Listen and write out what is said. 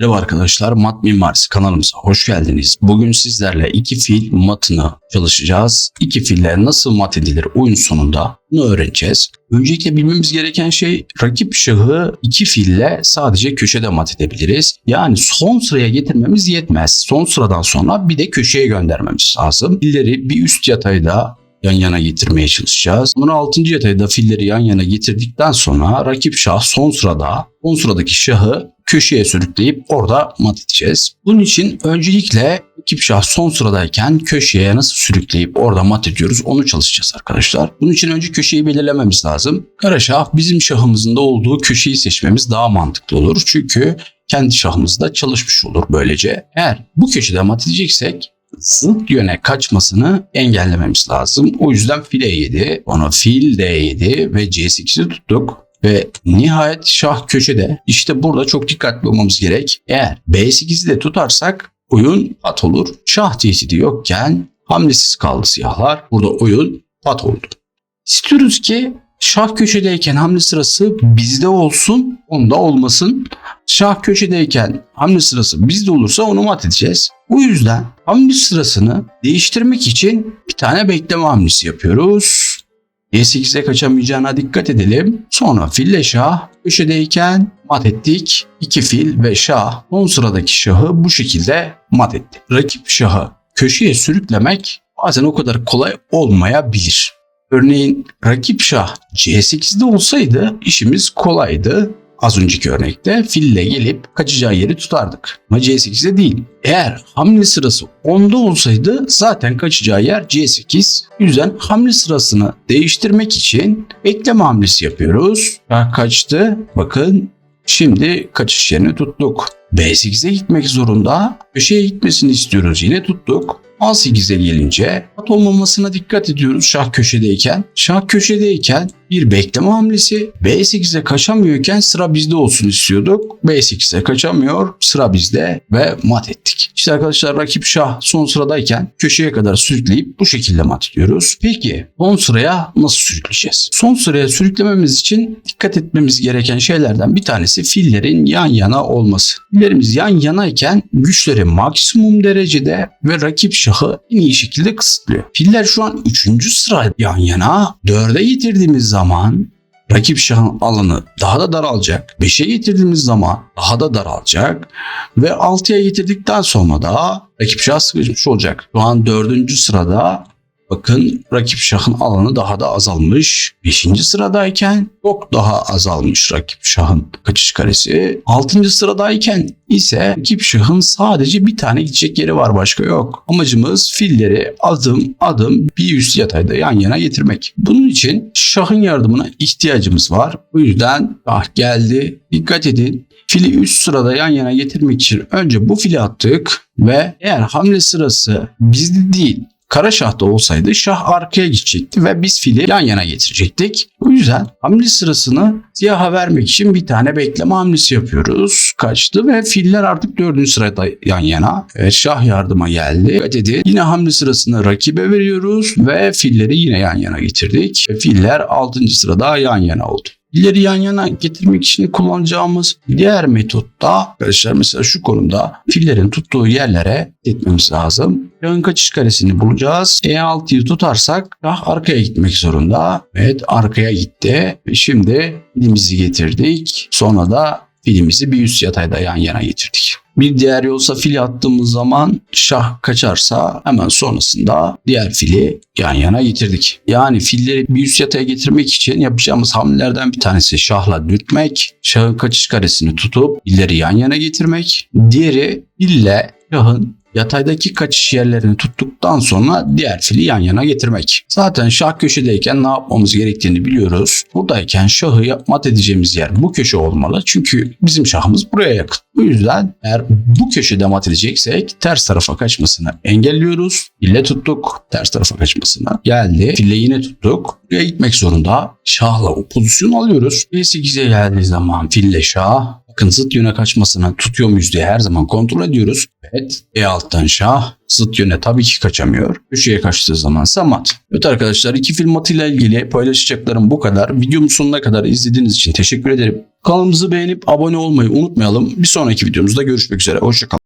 Merhaba arkadaşlar, Mat Mimarisi kanalımıza hoş geldiniz. Bugün sizlerle iki fiil matını çalışacağız. İki fiiller nasıl mat edilir oyun sonunda bunu öğreneceğiz. Öncelikle bilmemiz gereken şey, rakip şahı iki fiille sadece köşede mat edebiliriz. Yani son sıraya getirmemiz yetmez. Son sıradan sonra bir de köşeye göndermemiz lazım. Filleri bir üst yatayda yan yana getirmeye çalışacağız. Bunu 6. yatayda filleri yan yana getirdikten sonra rakip şah son sıradaki şahı köşeye sürükleyip orada mat edeceğiz. Bunun için öncelikle rakip şah son sıradayken köşeye nasıl sürükleyip orada mat ediyoruz onu çalışacağız arkadaşlar. Bunun için önce köşeyi belirlememiz lazım. Kara şah bizim şahımızın da olduğu köşeyi seçmemiz daha mantıklı olur. Çünkü kendi şahımızda çalışmış olur böylece. Eğer bu köşede mat edeceksek zıt yöne kaçmasını engellememiz lazım. O yüzden fil E7, sonra fil D7 ve C8'i tuttuk. Ve nihayet şah köşede. İşte burada çok dikkatli olmamız gerek. Eğer B8'i de tutarsak oyun pat olur. Şah tehdidi yokken hamlesiz kaldı siyahlar. Burada oyun pat oldu. İstiyoruz ki şah köşedeyken hamle sırası bizde olsun, onda olmasın. Şah köşedeyken hamle sırası bizde olursa onu mat edeceğiz. Bu yüzden hamle sırasını değiştirmek için bir tane bekleme hamlesi yapıyoruz. D8'e kaçamayacağına dikkat edelim. Sonra fille şah köşedeyken mat ettik. İki fil ve şah son sıradaki şahı bu şekilde mat etti. Rakip şahı köşeye sürüklemek bazen o kadar kolay olmayabilir. Örneğin rakip şah C8'de olsaydı işimiz kolaydı. Az önceki örnekte fille gelip kaçacağı yeri tutardık. Ama C8'de değil. Eğer hamle sırası 10'da olsaydı zaten kaçacağı yer C8. O yüzden hamle sırasını değiştirmek için bekleme hamlesi yapıyoruz. Şah kaçtı. Bakın şimdi kaçış yerini tuttuk. B8'e gitmek zorunda. Köşeye gitmesini istiyoruz. Yine tuttuk. A8'e gelince at olmamasına dikkat ediyoruz şah köşedeyken. Şah köşedeyken bir bekleme hamlesi. B8'e kaçamıyorken sıra bizde olsun istiyorduk. B8'e kaçamıyor, sıra bizde ve mat ettik. İşte arkadaşlar rakip şah son sıradayken köşeye kadar sürükleyip bu şekilde mat ediyoruz. Peki son sıraya nasıl sürükleyeceğiz? Son sıraya sürüklememiz için dikkat etmemiz gereken şeylerden bir tanesi fillerin yan yana olması. Fillerimiz yan yanayken güçleri maksimum derecede ve rakip şahı en iyi şekilde kısıtlıyor. Filler şu an 3. sıra yan yana. 4'e getirdiğimiz zaman rakip şahın alanı daha da daralacak. 5'e getirdiğimiz zaman daha da daralacak. Ve 6'ya getirdikten sonra da rakip şah sıkışmış olacak. Şu an 4. sırada bakın rakip şahın alanı daha da azalmış. 5. sıradayken çok daha azalmış rakip şahın kaçış karesi. 6. sıradayken ise rakip şahın sadece bir tane gidecek yeri var, başka yok. Amacımız filleri adım adım bir üst yatayda yan yana getirmek. Bunun için şahın yardımına ihtiyacımız var. Bu yüzden şah geldi. Dikkat edin. Fili üst sırada yan yana getirmek için önce bu fili attık ve eğer hamle sırası bizde değil kara şahta olsaydı şah arkaya gidecekti ve biz fili yan yana getirecektik. O yüzden hamle sırasını siyaha vermek için bir tane bekleme hamlesi yapıyoruz. Kaçtı ve filler artık 4. sırada yan yana. Evet, şah yardıma geldi. Dikkat edin. Yine hamle sırasını rakibe veriyoruz ve filleri yine yan yana getirdik. Filler 6. sırada yan yana oldu. Filleri yan yana getirmek için kullanacağımız diğer metotta arkadaşlar mesela şu konumda fillerin tuttuğu yerlere gitmemiz lazım. Şahın kaçış karesini bulacağız. E6'yı tutarsak şah arkaya gitmek zorunda. Evet, arkaya gitti. Ve şimdi filimizi getirdik. Sonra da filimizi bir üst yatayda yan yana getirdik. Bir diğer yolsa fili attığımız zaman şah kaçarsa hemen sonrasında diğer fili yan yana getirdik. Yani filleri bir üst yataya getirmek için yapacağımız hamlelerden bir tanesi şahla dürtmek, şahın kaçış karesini tutup filleri yan yana getirmek. Diğeri fille şahın yataydaki kaçış yerlerini tuttuktan sonra diğer fili yan yana getirmek. Zaten şah köşedeyken ne yapmamız gerektiğini biliyoruz. Buradayken şahı mat edeceğimiz yer bu köşe olmalı. Çünkü bizim şahımız buraya yakın. Bu yüzden eğer bu köşede mat edeceksek ters tarafa kaçmasını engelliyoruz. Fille tuttuk. Ters tarafa kaçmasını. Geldi. Fille yine tuttuk. Buraya gitmek zorunda. Şahla o pozisyonu alıyoruz. B8'e geldiği zaman fille şah. Bakın zıt yöne kaçmasına tutuyor muyuz diye her zaman kontrol ediyoruz. Evet. E alttan şah. Zıt yöne tabii ki kaçamıyor. Köşeye kaçtığı zamansa mat. Evet arkadaşlar, iki fil matıyla ilgili paylaşacaklarım bu kadar. Videomun sonuna kadar izlediğiniz için teşekkür ederim. Kanalımızı beğenip abone olmayı unutmayalım. Bir sonraki videomuzda görüşmek üzere. Hoşça kalın.